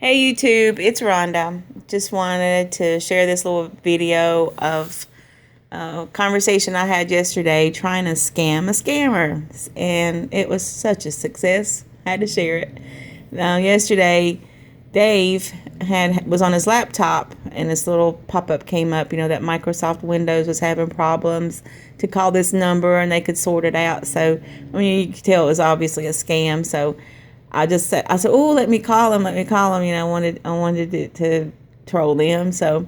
Hey YouTube, it's Rhonda. Just wanted to share this little video of a conversation I had yesterday trying to scam a scammer, and it was such a success. I had to share it. Now, yesterday, Dave was on his laptop, and this little pop-up came up. You know that Microsoft Windows was having problems to call this number, and they could sort it out. So, I mean, you could tell it was obviously a scam. So, I said, oh, let me call him. You know, I wanted it to troll them. So,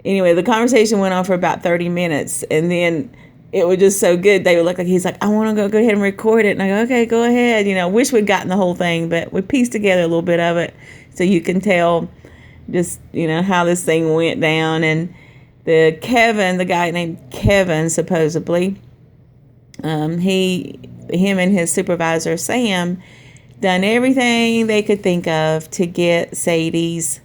anyway, the conversation went on for about 30 minutes, and then it was just so good. They would look like he's like, I want to go ahead and record it. And I go, okay, go ahead. You know, wish we'd gotten the whole thing, but we pieced together a little bit of it so you can tell just, you know, how this thing went down. And the guy named Kevin, supposedly, him and his supervisor, Sam, done everything they could think of to get Sadie's,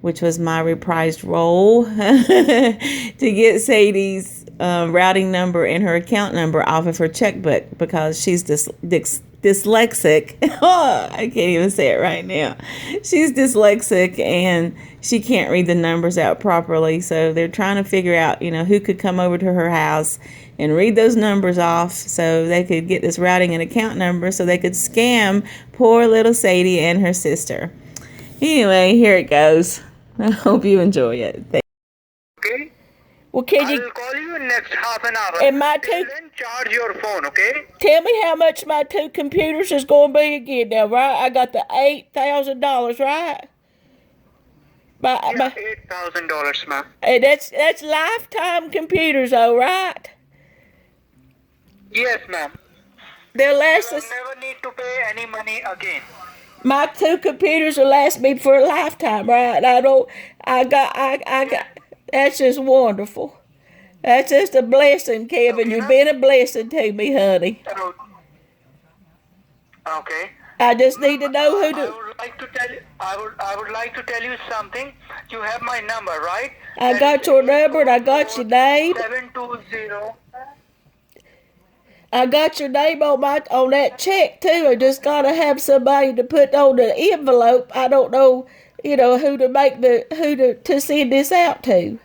which was my reprised role, to get Sadie's routing number and her account number off of her checkbook because she's dyslexic. I can't even say it right now. She's dyslexic and she can't read the numbers out properly. So they're trying to figure out, you know, who could come over to her house and read those numbers off so they could get this routing and account number so they could scam poor little Sadie and her sister. Anyway, here it goes. I hope you enjoy it. Okay? Well, can I you will call you in next half an hour. and my Till two? then, charge your phone, okay? Tell me how much my two computers is going to be again now, right? I got the $8,000, right? Yeah, $8,000, ma'am. And that's lifetime computers, though, right? Yes, ma'am. They'll You last will us. never need to pay any money again. My two computers will last me for a lifetime, right? I got. That's just wonderful. That's just a blessing, Kevin. Okay, You've ma'am. been a blessing to me, honey. Okay. I just need to know who I to. would like to tell you. I would like to tell you something. You have my number, right? I got your number and I got your name. 720. I got your name on that check too. I just gotta have somebody to put on the envelope. I don't know, you know, who to send this out to.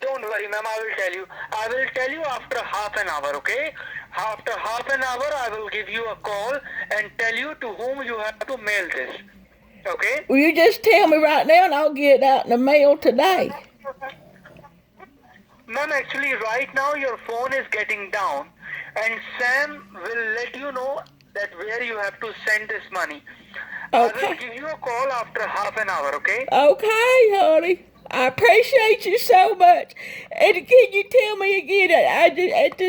Don't worry, ma'am. I will tell you. I will tell you after half an hour, okay? After half an hour, I will give you a call and tell you to whom you have to mail this. Okay? Will you just tell me right now and I'll get it out in the mail today? Ma'am, actually, right now your phone is getting down, and Sam will let you know that where you have to send this money. I will Okay. give you a call after half an hour, okay? Okay, honey. I appreciate you so much. And can you tell me again? I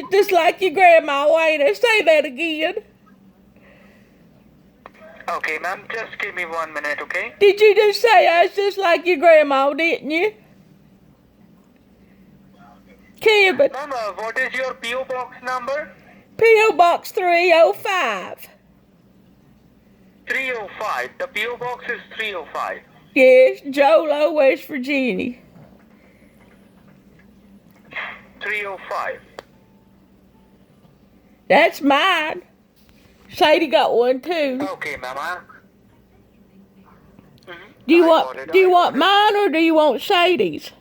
just like your grandma, Wayne. Say that again. Okay, ma'am, just give me 1 minute, okay? Did you just say I was just like your grandma, didn't you? Kevin, Ma'am, what is your PO box number? P.O. Box 305. 305. The PO box is 305. Yes, Jolo, West Virginia. 305. That's mine. Sadie got one too. Okay, ma'am. Do you I want got it, do you I want got it. mine or do you want Sadie's?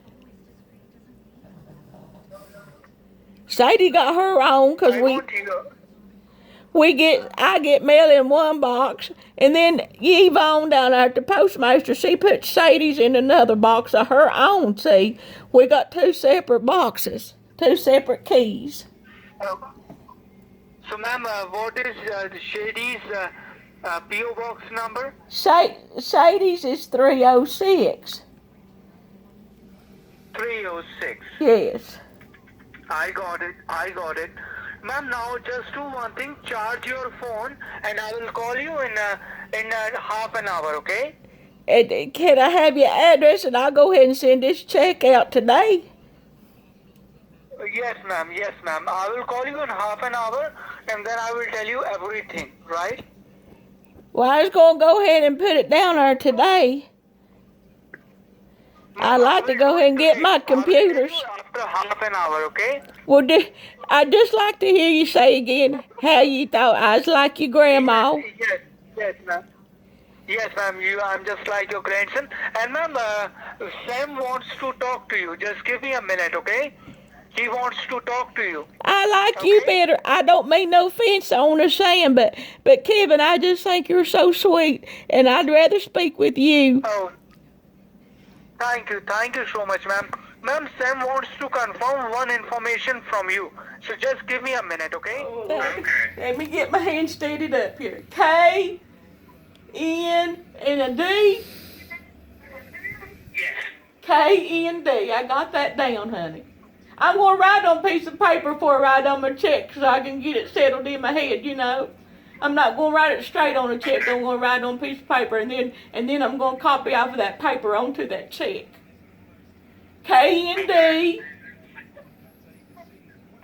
Sadie got her own because I want you. I get mail in one box, and then Yvonne down there at the postmaster, she puts Sadie's in another box of her own. See, we got two separate boxes, two separate keys. So, ma'am, what is Shady's PO box number? Sadie's is 306. 306. Yes. I got it. Ma'am, now just do one thing. Charge your phone, and I will call you in half an hour. Okay? And can I have your address, and I'll go ahead and send this check out today? Yes, ma'am. Yes, ma'am. I will call you in half an hour, and then I will tell you everything. Right? Well, I was going to go ahead and put it down there today. I'd like to go ahead and get my computers. After half an hour, okay? Well, I'd just like to hear you say again how you thought I was like your grandma. Yes, ma'am. Yes, ma'am. I'm just like your grandson. And ma'am, Sam wants to talk to you. Just give me a minute, okay? He wants to talk to you. I like you Okay. better. I don't mean no offense on her saying, but Kevin, I just think you're so sweet, and I'd rather speak with you. Oh, thank you. Thank you so much, ma'am. Ma'am, Sam wants to confirm one information from you. So just give me a minute, okay? Let me get my hand steadied up here. K, N, and a D. Yes. K, N, D. I got that down, honey. I'm going to write on a piece of paper before I write on my check so I can get it settled in my head, you know. I'm not going to write it straight on a check. I'm going to write it on a piece of paper, and then I'm going to copy off of that paper onto that check. K, N, D.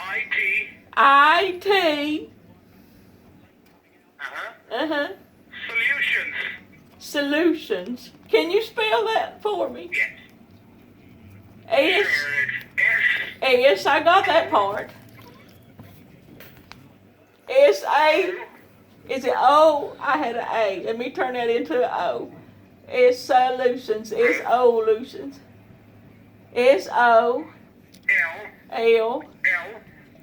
IT. I-T. Uh-huh. Solutions. Solutions. Can you spell that for me? Yes. S. It's S. I got that part. S-A. Is it O? I had an A. Let me turn that into an O. S. Solutions. S-O-lutions. S-O. L.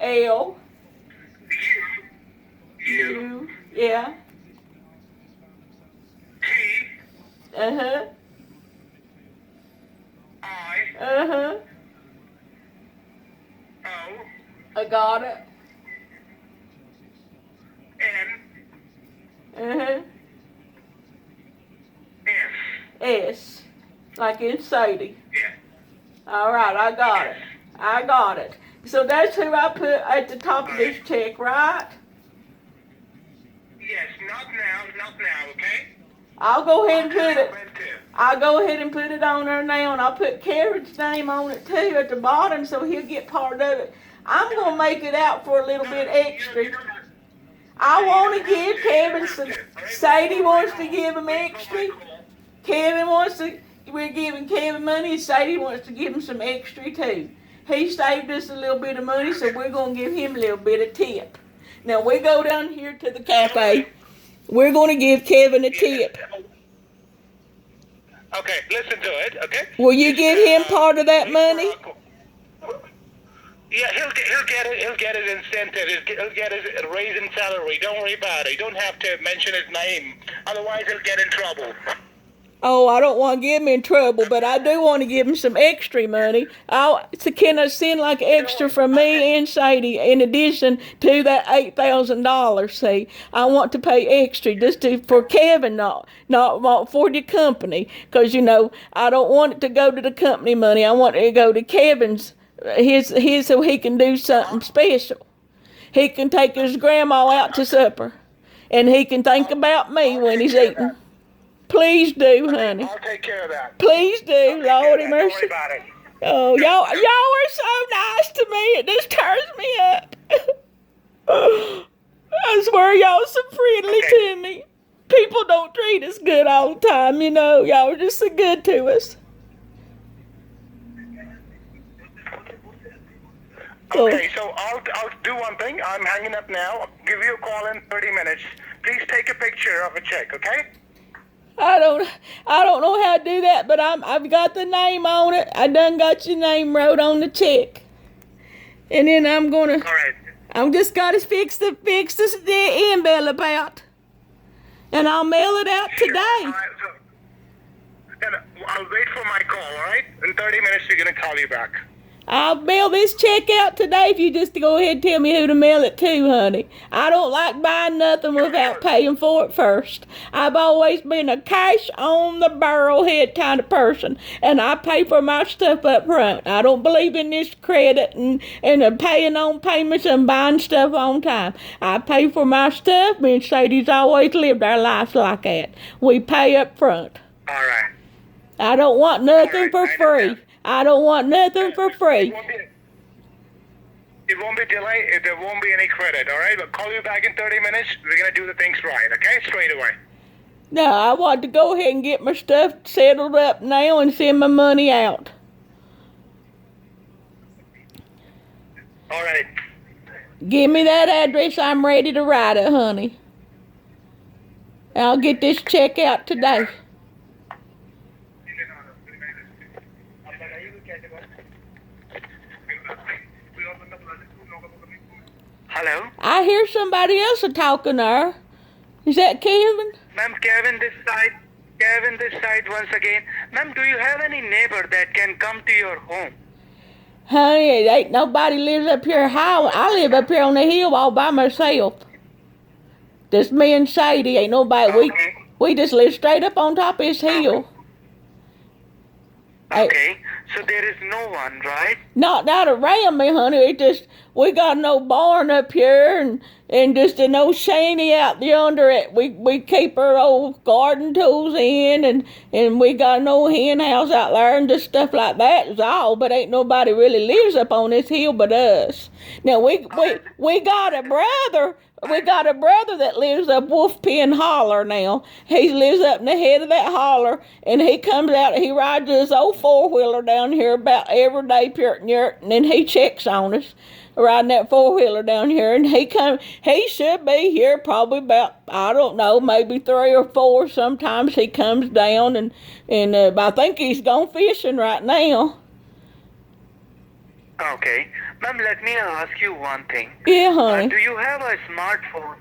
L. U. U. Yeah. T. Uh-huh. I. Uh-huh. O. I got it. N. Uh-huh. S. S. Like in Sadie. Yes. All right, I got it. I got it. So that's who I put at the top of this check, right? Yes, not now, okay? I'll go ahead and put it. When to? I'll go ahead and put it on there now, and I'll put Kevin's name on it too at the bottom, so he'll get part of it. I'm gonna make it out for a little bit extra. I want to give Kevin some. Sadie wants to give him extra. Kevin wants to. We're giving Kevin money, and Sadie wants to give him some extra too. He saved us a little bit of money, so we're gonna give him a little bit of tip. Now we go down here to the cafe. We're gonna give Kevin a tip. Okay, listen to it, okay? Will you give him part of that money? Yeah, he'll get his incentive. He'll get his raise in salary. Don't worry about it. You don't have to mention his name. Otherwise, he'll get in trouble. Oh, I don't want to get him in trouble, but I do want to give him some extra money. So can I send like extra from me and Sadie in addition to that $8,000? See, I want to pay extra just for Kevin, not for the company, because you know I don't want it to go to the company money. I want it to go to Kevin's, his so he can do something special. He can take his grandma out to supper, and he can think about me when he's eating. Please do, honey. I'll take care of that. Please do, Lordy Don't worry mercy. about it. Oh, y'all are so nice to me. It just turns me up. I swear y'all so friendly to me. People don't treat us good all the time, you know. Y'all are just so good to us. Okay, so I'll do one thing. I'm hanging up now. I'll give you a call in 30 minutes. Please take a picture of a check, okay? I don't know how to do that, but I've got the name on it. I done got your name wrote on the check. And then I'm All right. just gotta fix the envelope out. And I'll mail it out today. All right, so then I'll wait for my call, all right? In 30 minutes, we're going to call you back. I'll mail this check out today if you just go ahead and tell me who to mail it to, honey. I don't like buying nothing without paying for it first. I've always been a cash on the barrelhead kind of person, and I pay for my stuff up front. I don't believe in this credit and paying on payments and buying stuff on time. I pay for my stuff. Me and Sadie's always lived our lives like that. We pay up front. All right. I don't want nothing for free. I don't want nothing for free. It won't be delayed. There won't be any credit, all right? I'll call you back in 30 minutes. We're going to do the things right, okay? Straight away. No, I want to go ahead and get my stuff settled up now and send my money out. All right. Give me that address. I'm ready to write it, honey. I'll get this check out today. Hello? I hear somebody else talking there. Is that Kevin? Ma'am, Kevin this side. Kevin this side once again. Ma'am, do you have any neighbor that can come to your home? Honey, ain't nobody lives up here high. I live up here on the hill all by myself. Just me and Sadie. Ain't nobody. Okay. We just live straight up on top of this hill. Okay. So there is no one, right? Not around me, honey. It just we got no barn up here and just an old shanty out yonder. We keep our old garden tools in and we got an old hen house out there and just stuff like that is all. But ain't nobody really lives up on this hill but us. Now we got a brother. We got a brother that lives up Wolf Pen Holler now. He lives up in the head of that holler, and he comes out, he rides his old four-wheeler down here about every day, and then he checks on us, riding that four-wheeler down here, and he should be here probably about, I don't know, maybe 3 or 4. Sometimes he comes down, and I think he's gone fishing right now. Okay. Ma'am, let me ask you one thing. Yeah, honey. Do you have a smartphone?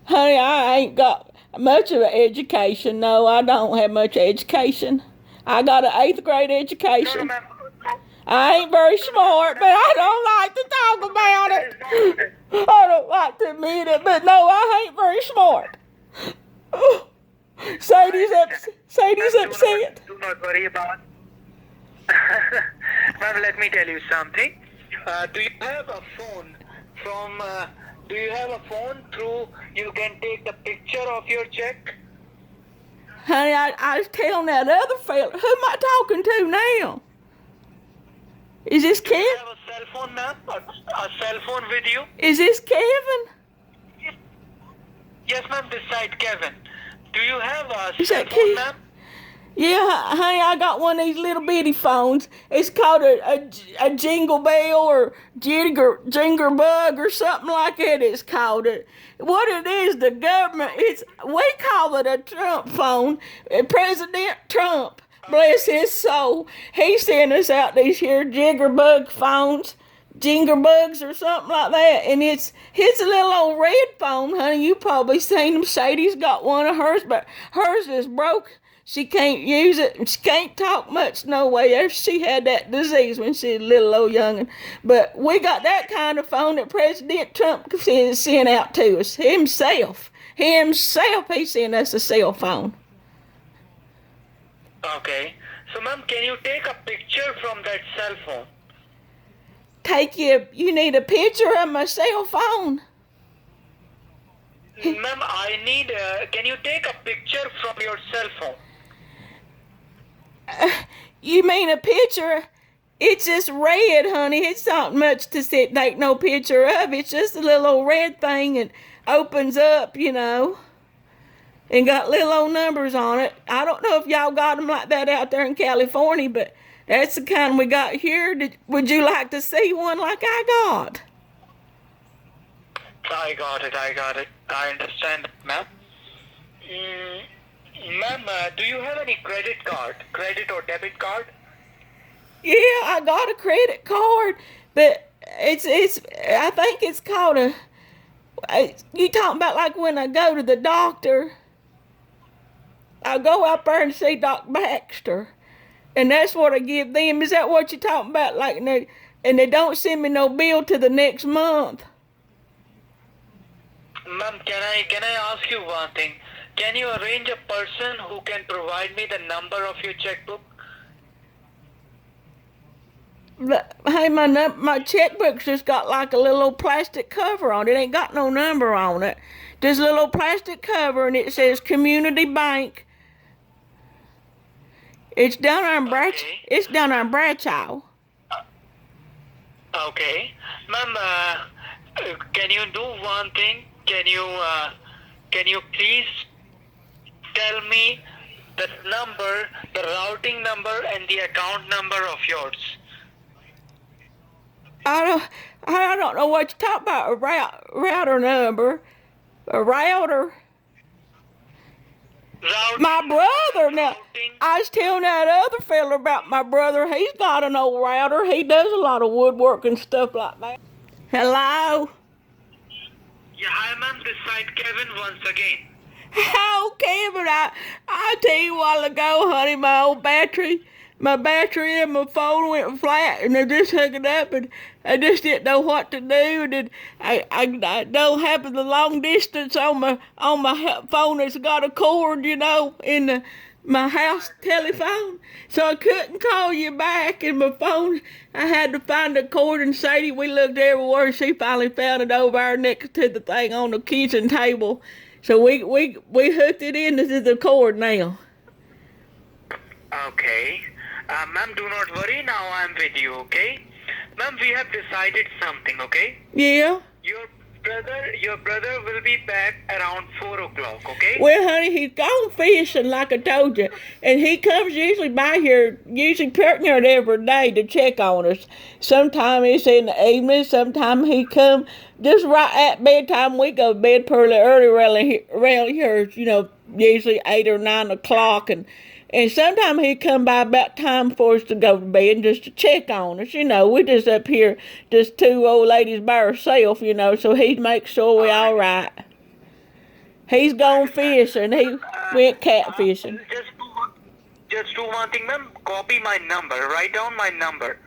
Honey, I ain't got much of an education. No, I don't have much education. I got an 8th grade No, education. ma'am. I ain't very smart, but I don't like to talk about it. I don't like to admit it, but no, I ain't very smart. Sadie's upset. Do not worry about it. Ma'am, let me tell you something. Do you have a phone do you have a phone through you can take the picture of your check? Honey, I was telling that other fella. Who am I talking to now? Is this Do you Kevin? have a cell phone, ma'am? A cell phone with you? Is this Kevin? Yes, ma'am, this side, Kevin. Do you have a Is cell that phone, Kevin? ma'am? Yeah, honey, I got one of these little bitty phones. It's called a jingle bell or jinger bug or something like that. It's called it. What it is, the government. We call it a Trump phone. President Trump, bless his soul, he sent us out these here jiggerbug phones. Jinger bugs or something like that, and it's a little old red phone, honey. You probably seen them. Sadie's got one of hers, but hers is broke. She can't use it, and she can't talk much no way. After she had that disease when she was a little old youngin'. But we got that kind of phone that President Trump sent out to us himself. He sent us a cell phone. Okay. So, ma'am, can you take a picture from that cell phone? You need a picture of my cell phone. Ma'am, can you take a picture from your cell phone? You mean a picture? It's just red, honey. It's not much to take no picture of. It's just a little old red thing and opens up, and got little old numbers on it. I don't know if y'all got them like that out there in California, but that's the kind we got here. Would you like to see one like I got? I got it. I understand, ma'am. Ma'am, do you have any credit or debit card? Yeah, I got a credit card, but it's I think it's called you talking about like when I go to the doctor, I go out there and see Doc Baxter, and that's what I give them. Is that what you're talking about? Like, and they don't send me no bill to the next month. Ma'am, can I ask you one thing? Can you arrange a person who can provide me the number of your checkbook? But, hey, my checkbook's just got like a little old plastic cover on it. It ain't got no number on it. Just a little old plastic cover, and it says Community Bank. It's down there in It's down there in Bradshaw. Okay, ma'am. Can you do one thing? Can you please tell me the number, the routing number, and the account number of yours? I don't know what you're talking about. A router number. A router. My brother, now, routing. I was telling that other fella about my brother. He's got an old router. He does a lot of woodwork and stuff like that. Hello? Yeah, hi ma'am, this side Kevin once again. How, Kevin, I tell you a while ago, honey, my battery in my phone went flat, and I just hung it up, and I just didn't know what to do, and then I don't have the long distance on my phone that's got a cord, you know, in my house telephone, so I couldn't call you back, and my phone, I had to find a cord, and Sadie, we looked everywhere, she finally found it over there next to the thing on the kitchen table. So we hooked it into the cord now. Okay. Ma'am, do not worry, now I'm with you, okay? Ma'am, we have decided something, okay? Yeah? Your brother will be back around 4 o'clock, okay? Well, honey, he's gone fishing, like I told you. And he comes usually by here, usually pretty near every day to check on us. Sometimes it's in the evening, sometimes he come just right at bedtime. We go to bed pretty early around here, you know, usually 8 or 9 o'clock. And sometimes he come by about time for us to go to bed just to check on us. You know, we just up here, just two old ladies by ourselves, you know, so he makes sure we all right. He's gone fishing. He went catfishing. Just do one thing, ma'am. Copy my number. Write down my number.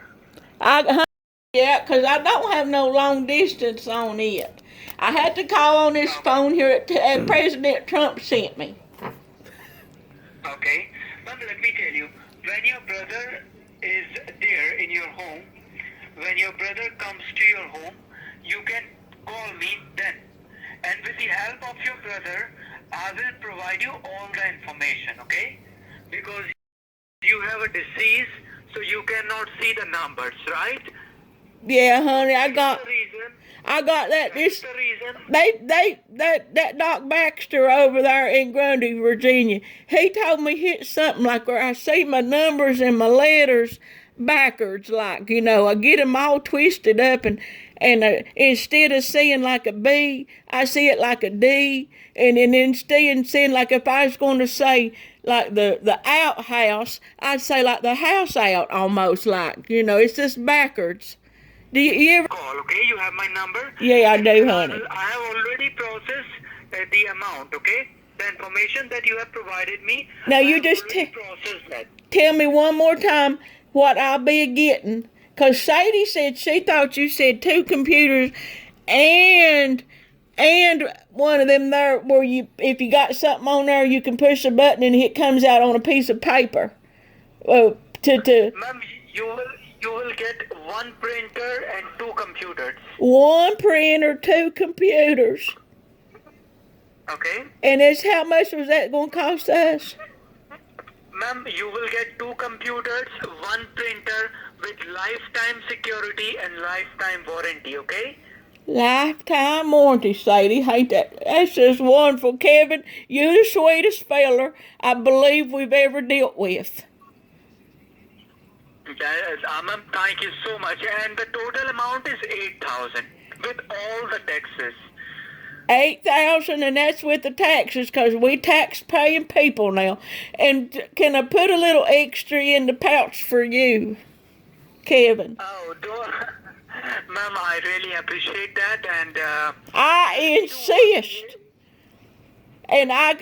Yeah, 'cause I don't have no long distance on it. I had to call on this phone here at President Trump sent me. Okay. Ma'am, let me tell you. When your brother is there in your home, when your brother comes to your home, you can call me then. And with the help of your brother, I will provide you all the information, okay? Because you have a disease, so you cannot see the numbers, right? Yeah, honey, I got That's the reason. that. That's the reason. That Doc Baxter over there in Grundy, Virginia, he told me hit something like where I see my numbers and my letters backwards, like, you know, I get them all twisted up, and instead of seeing like a B, I see it like a D, and then instead of seeing like if I was going to say like the outhouse, I'd say like the house out almost, like, you know, it's just backwards. Do you ever? Call, okay? You have my number? Yeah, I do, honey. I have already processed the amount, okay? The information that you have provided me. Now you I have just already processed that. tell me one more time what I'll be getting. 'Cause Sadie said she thought you said 2 computers and one of them there where you, if you got something on there, you can push a button and it comes out on a piece of paper. Ma'am, you will get 1 printer and 2 computers. 1 printer, 2 computers. Okay? And it's how much was that going to cost us? Ma'am, you will get 2 computers, 1 printer with lifetime security and lifetime warranty, okay? Lifetime warranty, Sadie. Ain't that's just wonderful. Kevin, you're the sweetest feller I believe we've ever dealt with. Ma'am, thank you so much. And the total amount is 8,000 with all the taxes. 8,000, and that's with the taxes, 'cause we tax paying people now. And can I put a little extra in the pouch for you, Kevin? Oh, ma'am, I really appreciate that, and I insist. And I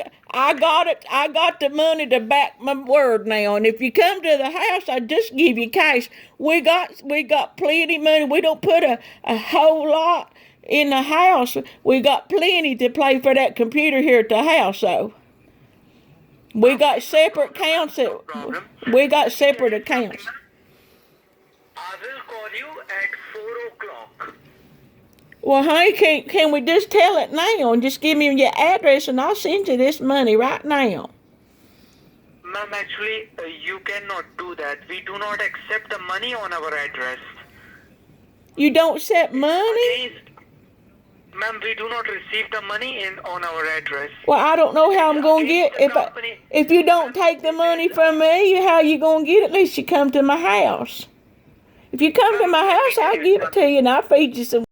got it. I got the money to back my word now. And if you come to the house, I just give you cash. We got plenty money. We don't put a whole lot in the house. We got plenty to pay for that computer here at the house, though. We got separate accounts. We got separate accounts. I will call you at 4 o'clock. Well, honey, can we just tell it now and just give me your address and I'll send you this money right now? Ma'am, actually, you cannot do that. We do not accept the money on our address. You don't accept money? Ma'am, we do not receive the money on our address. Well, I don't know how I'm going to get if you don't take the money from me. How you going to get it? At least you come to my house. If you come to my house, I'll give it to you and I'll feed you some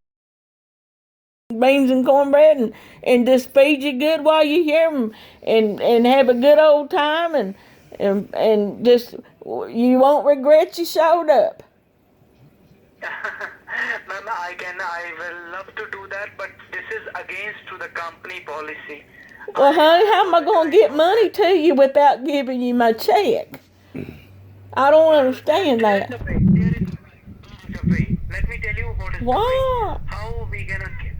beans and cornbread and just feed you good while you're here and have a good old time and just you won't regret you showed up. Ma'am, I will love to do that, but this is against to the company policy. Well, honey, how am I going to get money to you without giving you my check? I don't understand that. There is a way. Let me tell you what is the Why? way. How are we gonna get?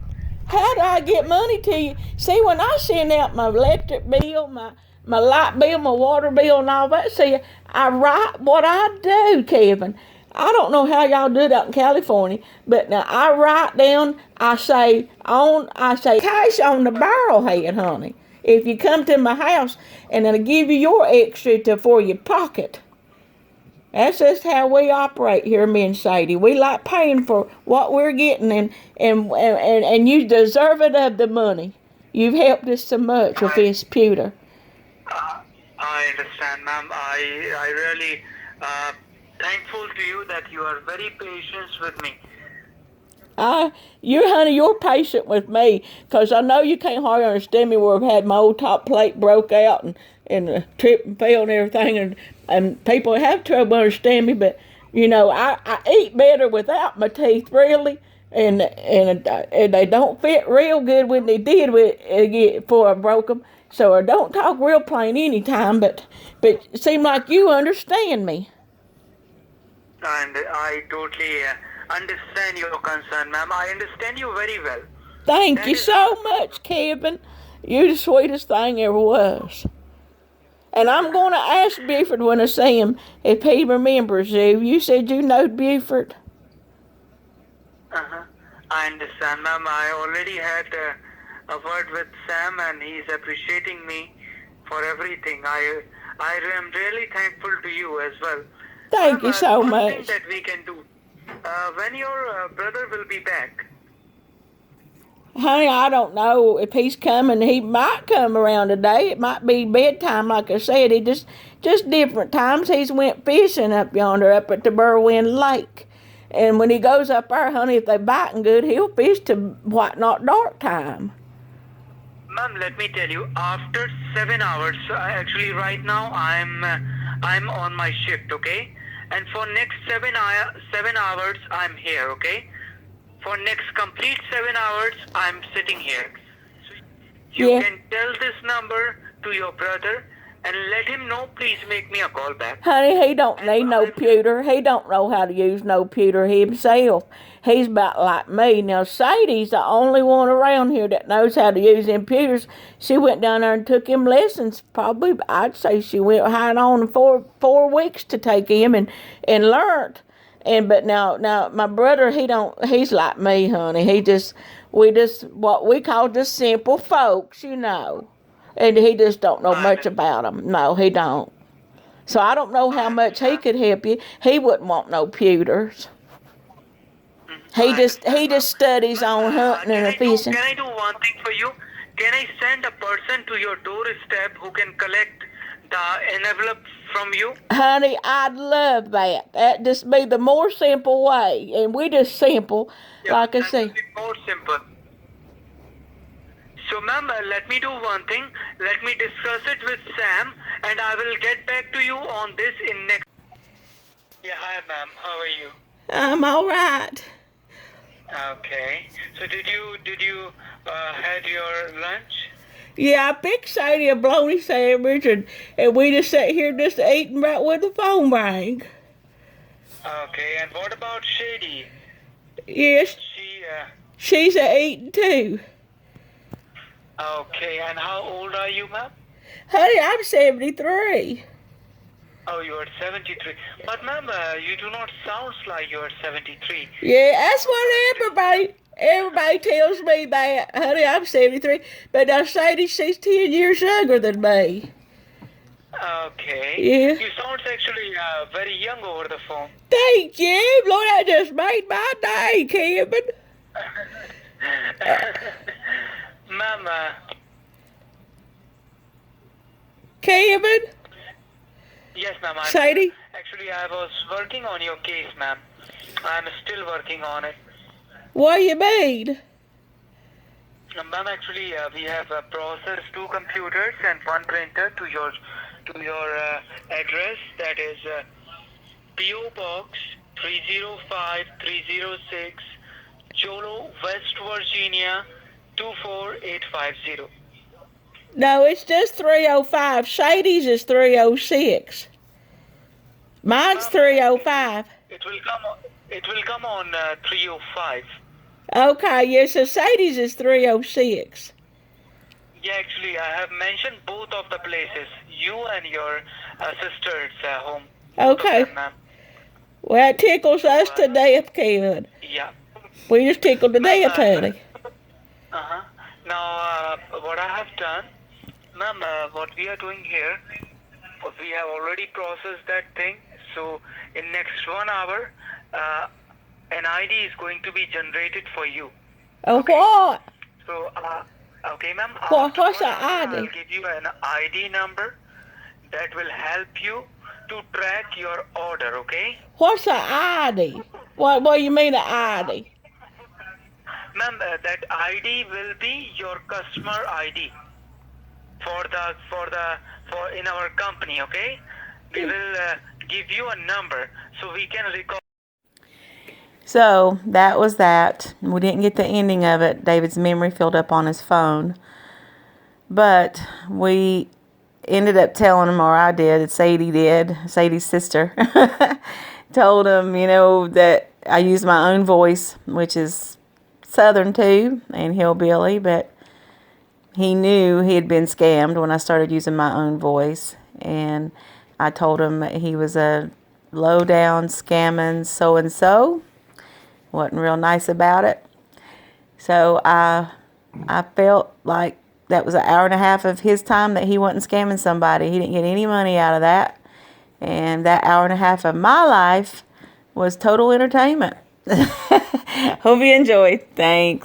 How do I get money to you? See, when I send out my electric bill, my light bill, my water bill, and all that, see, I write what I do, Kevin. I don't know how y'all do it out in California, but now I write down, I say cash on the barrelhead, honey. If you come to my house, and then I give you your extra for your pocket. That's just how we operate here, me and Sadie. We like paying for what we're getting, and you deserve it of the money. You've helped us so much with this pewter. I understand, ma'am. I really thankful to you that you are very patient with me. You're patient with me, 'cause I know you can't hardly understand me where I've had my old top plate broke out and trip and fell and everything, and people have trouble understanding me, but, you know, I eat better without my teeth, really, and they don't fit real good when they did before I broke them, so I don't talk real plain anytime, but it seems like you understand me. And I totally understand your concern, ma'am. I understand you very well. Thank you so much, Kevin. You're the sweetest thing ever was. And I'm going to ask Buford when I see him if he remembers you. You said you know Buford. I understand, ma'am. I already had a word with Sam, and he's appreciating me for everything. I am really thankful to you as well. Thank you so one much. thing that we can do, when your brother will be back. Honey, I don't know if he's coming. He might come around today. It might be bedtime, like I said. He just different times. He's went fishing up yonder, up at the Berwyn Lake. And when he goes up there, honey, if they biting good, he'll fish to what not dark time. Ma'am, let me tell you, after 7 hours, actually right now I'm on my shift, okay? And for next 7 hours, I'm here, okay? For next complete 7 hours, I'm sitting here. So you can tell this number to your brother and let him know, please make me a call back. Honey, he don't need no pewter. He don't know how to use no pewter himself. He's about like me. Now, Sadie's the only one around here that knows how to use them pewters. She went down there and took him lessons. Probably, I'd say she went high on 4 weeks to take him and learned. But now my brother, he's like me, honey. We what we call just simple folks, you know. And he just don't know much about them. No, he don't. So I don't know how much he could help you. He wouldn't want no pewters. He just studies on hunting and fishing. Can I do one thing for you? Can I send a person to your doorstep who can collect the envelope from you? Honey, I'd love that. That'd just be the more simple way. And we just simple, like I say. More simple. So, ma'am, let me do one thing. Let me discuss it with Sam, and I will get back to you on this in next. Yeah, hi, ma'am. How are you? I'm all right. Okay. So, did you had your lunch? Yeah, I picked Sadie a bologna sandwich, and we just sat here just eating right when the phone rang. Okay, and what about Sadie? Yes, she's eating too. Okay, and how old are you, ma'am? Honey, I'm 73. Oh, you are 73. But, ma'am, you do not sound like you are 73. Yeah, that's what everybody tells me that. Honey, I'm 73. But now Sadie, she's 10 years younger than me. Okay. Yeah. You sound actually very young over the phone. Thank you. Lord, that just made my day, Kevin. Ma'am, Kevin? Yes, ma'am. Sadie? Actually, I was working on your case, ma'am. I'm still working on it. What do you mean? Ma'am, actually, we have processed 2 computers and 1 printer to your address. That is PO Box 305306, Cholo, West Virginia 24850. No, it's just 305. Sadie's is 306. Mine's Ma'am, 305. It will come on 305. Okay, yes, so Sadie's is 306. Yeah, actually, I have mentioned both of the places. You and your sister's home. Both Okay. of them, ma'am. Well, it tickles us to death, kid. Yeah. We just tickled to Ma'am, death, honey. uh-huh. Now, what I have done, ma'am, what we are doing here, we have already processed that thing. So, in next 1 hour, an ID is going to be generated for you. Oh, Okay. what? So, okay, ma'am. What's After 1 the hour, ID? I'll give you an ID number that will help you to track your order. Okay, What's the ID? What do you mean, an ID? ma'am. That ID will be your customer ID for in our company. Okay, we will give you a number so we can record. So that was that. We didn't get the ending of it. David's memory filled up on his phone. But we ended up telling him, or I did, Sadie did, Sadie's sister, told him, you know, that I use my own voice, which is Southern too, and hillbilly, but he knew he had been scammed when I started using my own voice. And I told him that he was a low-down scamming so-and-so. Wasn't real nice about it. So I felt like that was an hour and a half of his time that he wasn't scamming somebody. He didn't get any money out of that. And that hour and a half of my life was total entertainment. Hope you enjoyed. Thanks.